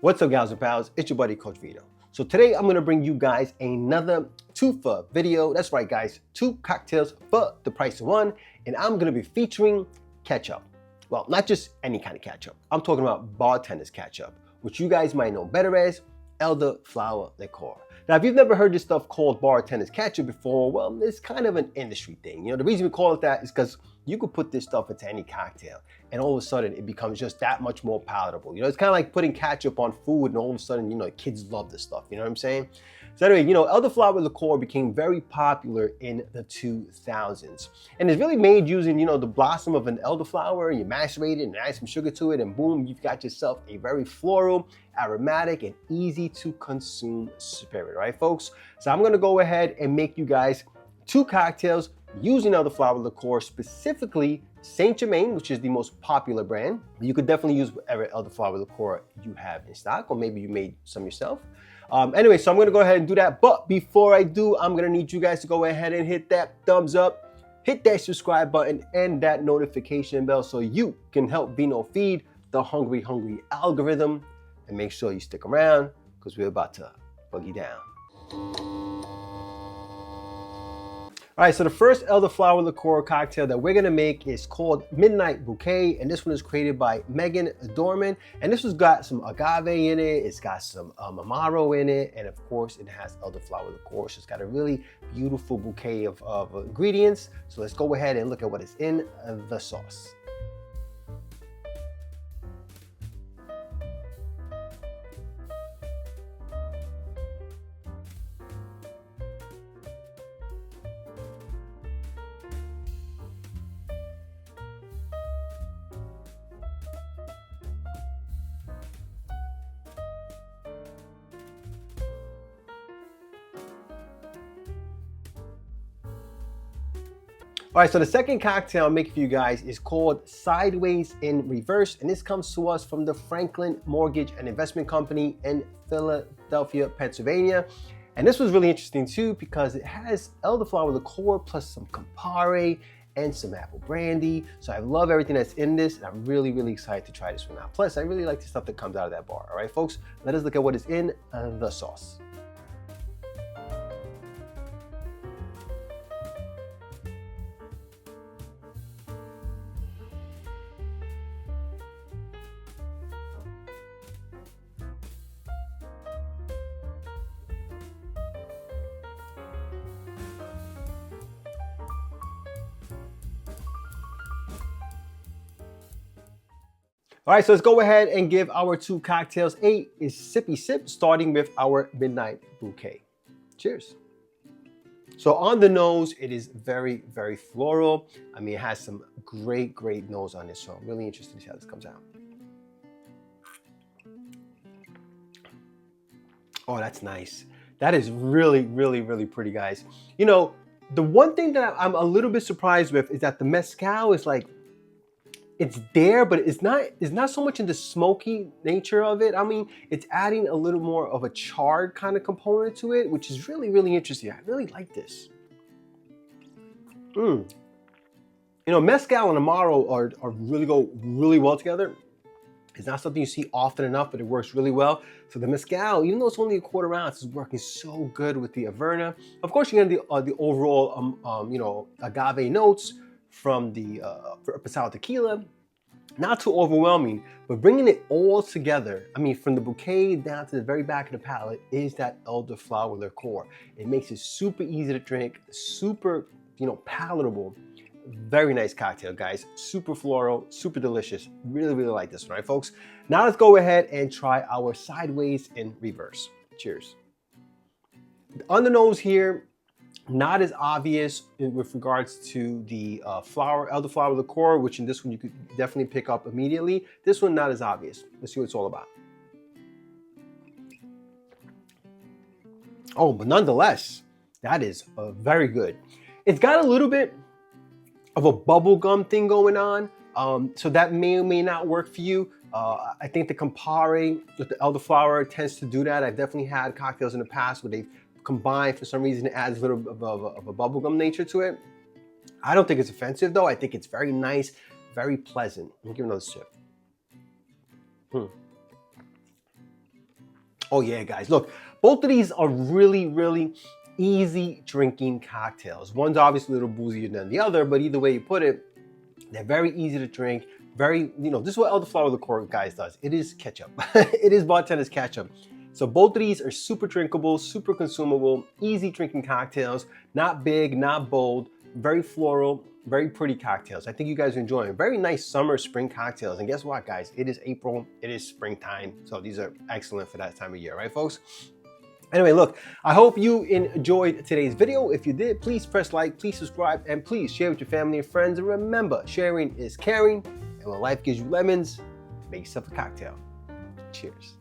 What's up, gals and pals? It's your buddy Coach Vito. So today I'm gonna bring you guys another 2 for video. That's right, guys, 2 cocktails for the price of 1, and I'm gonna be featuring ketchup. Well, not just any kind of ketchup. I'm talking about bartender's ketchup, which you guys might know better as Elderflower Liqueur. Now, if you've never heard this stuff called bartender's ketchup before, well, it's kind of an industry thing. You know, the reason we call it that is because you could put this stuff into any cocktail, and all of a sudden it becomes just that much more palatable. You know, it's kind of like putting ketchup on food, and all of a sudden, you know, kids love this stuff. You know what I'm saying? So anyway, you know, Elderflower Liqueur became very popular in the 2000s, and it's really made using, you know, the blossom of an elderflower. You macerate it and add some sugar to it, and boom, you've got yourself a very floral, aromatic, and easy to consume spirit, right, folks? So I'm gonna go ahead and make you guys 2 cocktails using Elderflower Liqueur, specifically Saint Germain, which is the most popular brand. You could definitely use whatever Elderflower Liqueur you have in stock, or maybe you made some yourself. Anyway, so I'm gonna go ahead and do that. But before I do, I'm gonna need you guys to go ahead and hit that thumbs up, hit that subscribe button, and that notification bell so you can help Vino feed the hungry algorithm. And make sure you stick around because we're about to boogie down. All right, so the first Elderflower Liqueur cocktail that we're gonna make is called Midnight Bouquet, and this one is created by Meaghan Dorman, and this one's got some agave in it, it's got some amaro in it, and of course it has Elderflower Liqueur, so it's got a really beautiful bouquet of ingredients. So let's go ahead and look at what is in the sauce. All right, so the second cocktail I'm making for you guys is called Sideways in Reverse, and this comes to us from the Franklin Mortgage and Investment Company in Philadelphia, Pennsylvania. And this was really interesting too because it has Elderflower Liqueur plus some Campari and some apple brandy. So I love everything that's in this, and I'm really excited to try this one out. Plus, I really like the stuff that comes out of that bar. All right, folks, let us look at what is in the sauce. All right, so let's go ahead and give our 2 cocktails a sippy sip, starting with our Midnight Bouquet. Cheers. So on the nose, it is very floral. I mean, it has some great nose on this, so I'm really interested to see how this comes out. Oh, that's nice. That is really pretty, guys. You know, the one thing that I'm a little bit surprised with is that the mezcal is like, it's there, but it's not so much in the smoky nature of it. I mean, it's adding a little more of a charred kind of component to it, which is really interesting. I really like this. You know, mezcal and amaro are go really well together. It's not something you see often enough, but it works really well. So the mezcal, even though it's only a 1/4 ounce, is working so good with the Averna. Of course, you're getting the overall, you know, agave notes from the Reposado Tequila. Not too overwhelming, but bringing it all together, I mean, from the bouquet down to the very back of the palate, is that Elderflower Liqueur. It makes it super easy to drink, super, you know, palatable. Very nice cocktail, guys. Super floral, super delicious. Really like this one, right, folks? Now let's go ahead and try our Sideways in Reverse. Cheers. On the nose here, not as obvious with regards to the Elderflower Liqueur, which in this one you could definitely pick up immediately. This one, not as obvious. Let's see what it's all about. Oh, but nonetheless, that is very good. It's got a little bit of a bubblegum thing going on, so that may or may not work for you. I think the Campari with the Elderflower tends to do that. I've definitely had cocktails in the past where they've combined, for some reason, it adds a little bit of a bubblegum nature to it. I don't think it's offensive though. I think it's very nice, very pleasant. Let me give it another sip. Oh yeah, guys, look, both of these are really easy drinking cocktails. One's obviously a little boozier than the other, but either way you put it, they're very easy to drink. Very, this is what Elderflower Liqueur, guys, does. It is ketchup. It is bartender's ketchup. So both of these are super drinkable, super consumable, easy drinking cocktails. Not big, not bold, very floral, very pretty cocktails. I think you guys are enjoying very nice summer, spring cocktails. And guess what, guys? It is April, it is springtime. So these are excellent for that time of year, right, folks? Anyway, look, I hope you enjoyed today's video. If you did, please press like, please subscribe, and please share with your family and friends. And remember, sharing is caring. And when life gives you lemons, make yourself a cocktail. Cheers.